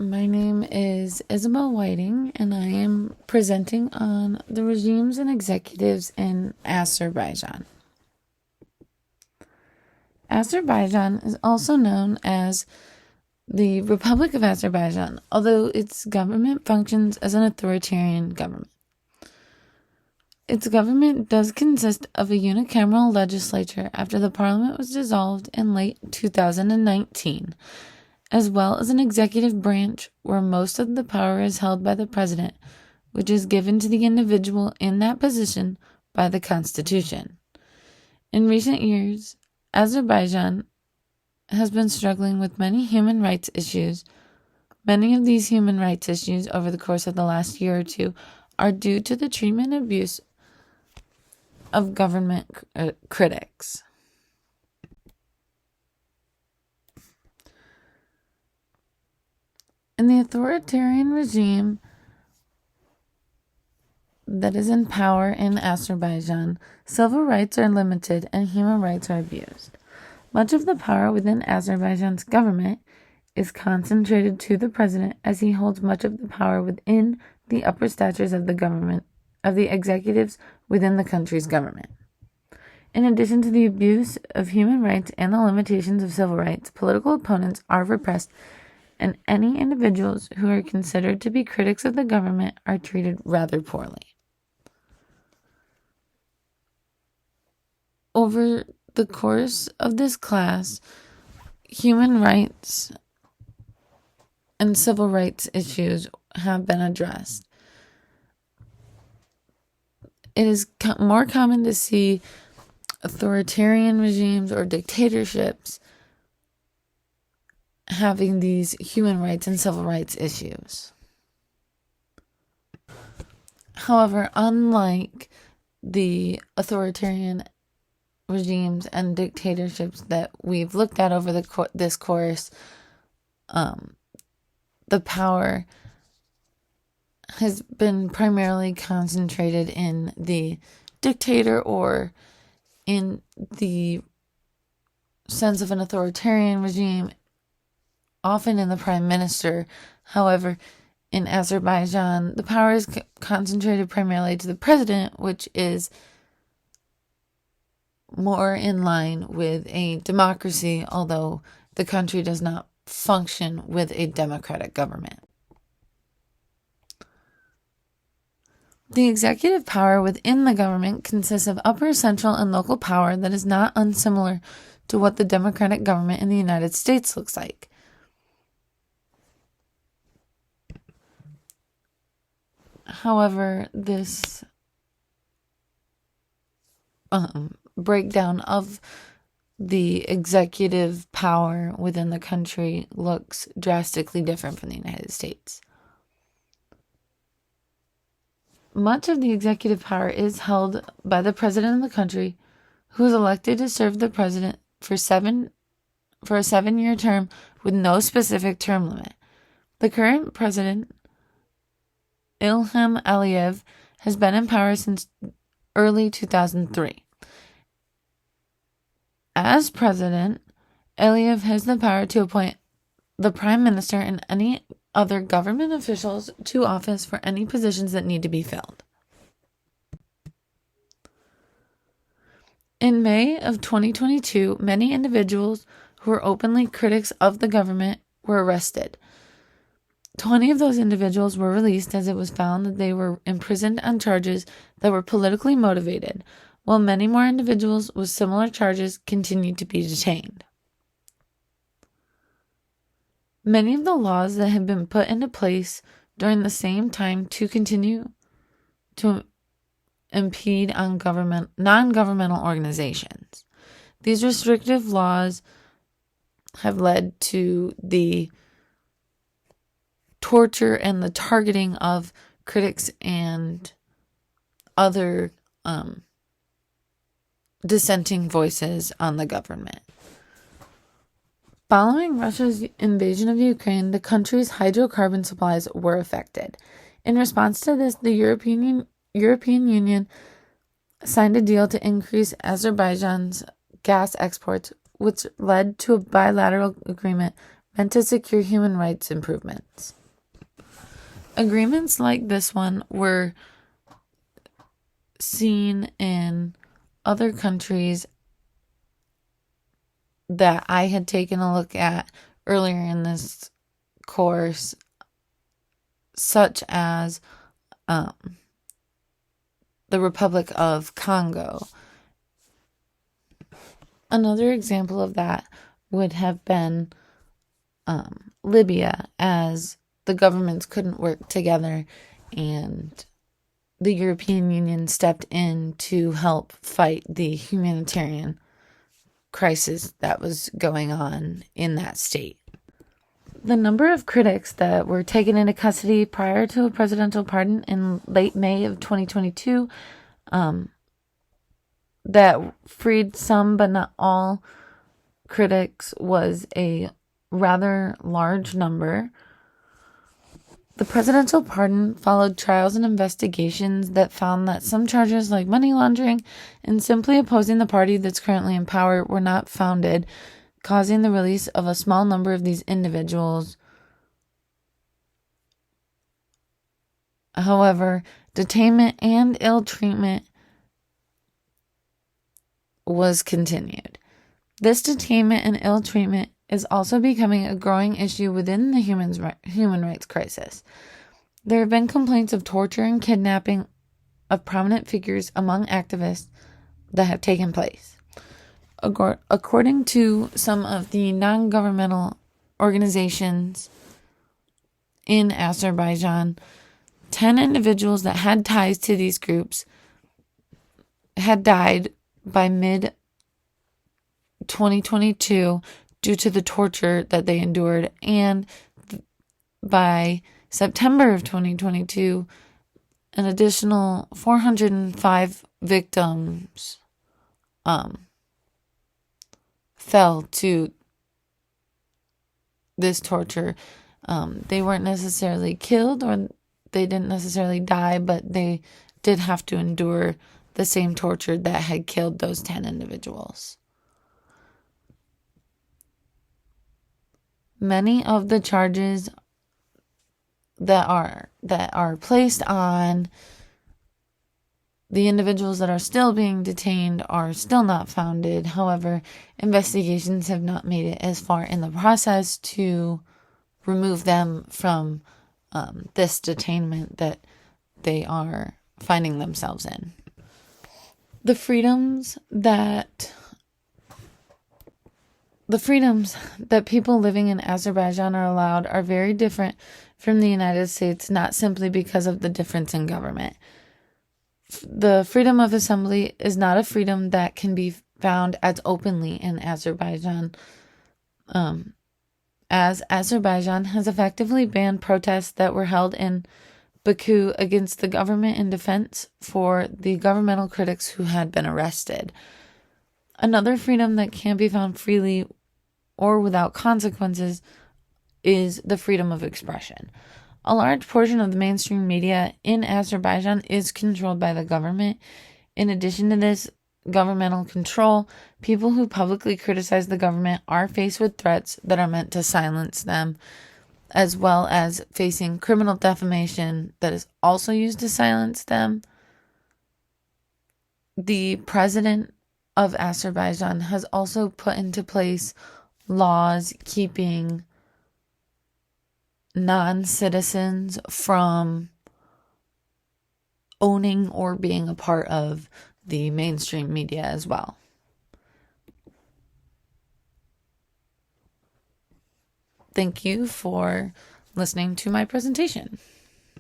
My name is Isabel Whiting, and I am presenting on the regimes and executives in Azerbaijan. Azerbaijan is also known as the Republic of Azerbaijan, although its government functions as an authoritarian government. Its government does consist of a unicameral legislature after the parliament was dissolved in late 2019, as well as an executive branch where most of the power is held by the president, which is given to the individual in that position by the Constitution. In recent years, Azerbaijan has been struggling with many human rights issues. Many of these human rights issues over the course of the last year or two are due to the treatment and abuse of government critics. In the authoritarian regime that is in power in Azerbaijan, civil rights are limited and human rights are abused. Much of the power within Azerbaijan's government is concentrated to the president, as he holds much of the power within the upper status of the government, of the executives within the country's government. In addition to the abuse of human rights and the limitations of civil rights, political opponents are repressed, and any individuals who are considered to be critics of the government are treated rather poorly. Over the course of this class, human rights and civil rights issues have been addressed. It is more common to see authoritarian regimes or dictatorships having these human rights and civil rights issues. However, unlike the authoritarian regimes and dictatorships that we've looked at over this course, the power has been primarily concentrated in the dictator or in the sense of an authoritarian regime, often in the prime minister. However, in Azerbaijan, the power is concentrated primarily to the president, which is more in line with a democracy, although the country does not function with a democratic government. The executive power within the government consists of upper, central, and local power that is not unsimilar to what the democratic government in the United States looks like. However, this breakdown of the executive power within the country looks drastically different from the United States. Much of the executive power is held by the president of the country, who is elected to serve the president for a 7-year term with no specific term limit. The current president, Ilham Aliyev, has been in power since early 2003. As president, Aliyev has the power to appoint the prime minister and any other government officials to office for any positions that need to be filled. In May of 2022, many individuals who were openly critics of the government were arrested. 20 of those individuals were released as it was found that they were imprisoned on charges that were politically motivated, while many more individuals with similar charges continued to be detained. Many of the laws that have been put into place during the same time to continue to impede on non-governmental organizations. These restrictive laws have led to the torture and the targeting of critics and other dissenting voices on the government. Following Russia's invasion of Ukraine, the country's hydrocarbon supplies were affected. In response to this, the European Union signed a deal to increase Azerbaijan's gas exports, which led to a bilateral agreement meant to secure human rights improvements. Agreements like this one were seen in other countries that I had taken a look at earlier in this course, such as the Republic of Congo. Another example of that would have been Libya, as the governments couldn't work together and the European Union stepped in to help fight the humanitarian crisis that was going on in that state. The number of critics that were taken into custody prior to a presidential pardon in late May of 2022 that freed some but not all critics was a rather large number. The presidential pardon followed trials and investigations that found that some charges like money laundering and simply opposing the party that's currently in power were not founded, causing the release of a small number of these individuals. However, detainment and ill treatment was continued. This detainment and ill treatment is also becoming a growing issue within the human rights crisis. There have been complaints of torture and kidnapping of prominent figures among activists that have taken place. According to some of the non-governmental organizations in Azerbaijan, 10 individuals that had ties to these groups had died by mid-2022 due to the torture that they endured, and by September of 2022, an additional 405 victims fell to this torture. They weren't necessarily killed or they didn't necessarily die, but they did have to endure the same torture that had killed those 10 individuals. Many of the charges that are placed on the individuals that are still being detained are still not founded. However, investigations have not made it as far in the process to remove them from this detainment that they are finding themselves in. The freedoms that people living in Azerbaijan are allowed are very different from the United States, not simply because of the difference in government. The freedom of assembly is not a freedom that can be found as openly in Azerbaijan, as Azerbaijan has effectively banned protests that were held in Baku against the government in defense for the governmental critics who had been arrested. Another freedom that can be found freely or without consequences is the freedom of expression. A large portion of the mainstream media in Azerbaijan is controlled by the government. In addition to this governmental control, people who publicly criticize the government are faced with threats that are meant to silence them, as well as facing criminal defamation that is also used to silence them. The president of Azerbaijan has also put into place laws keeping non-citizens from owning or being a part of the mainstream media as well. Thank you for listening to my presentation.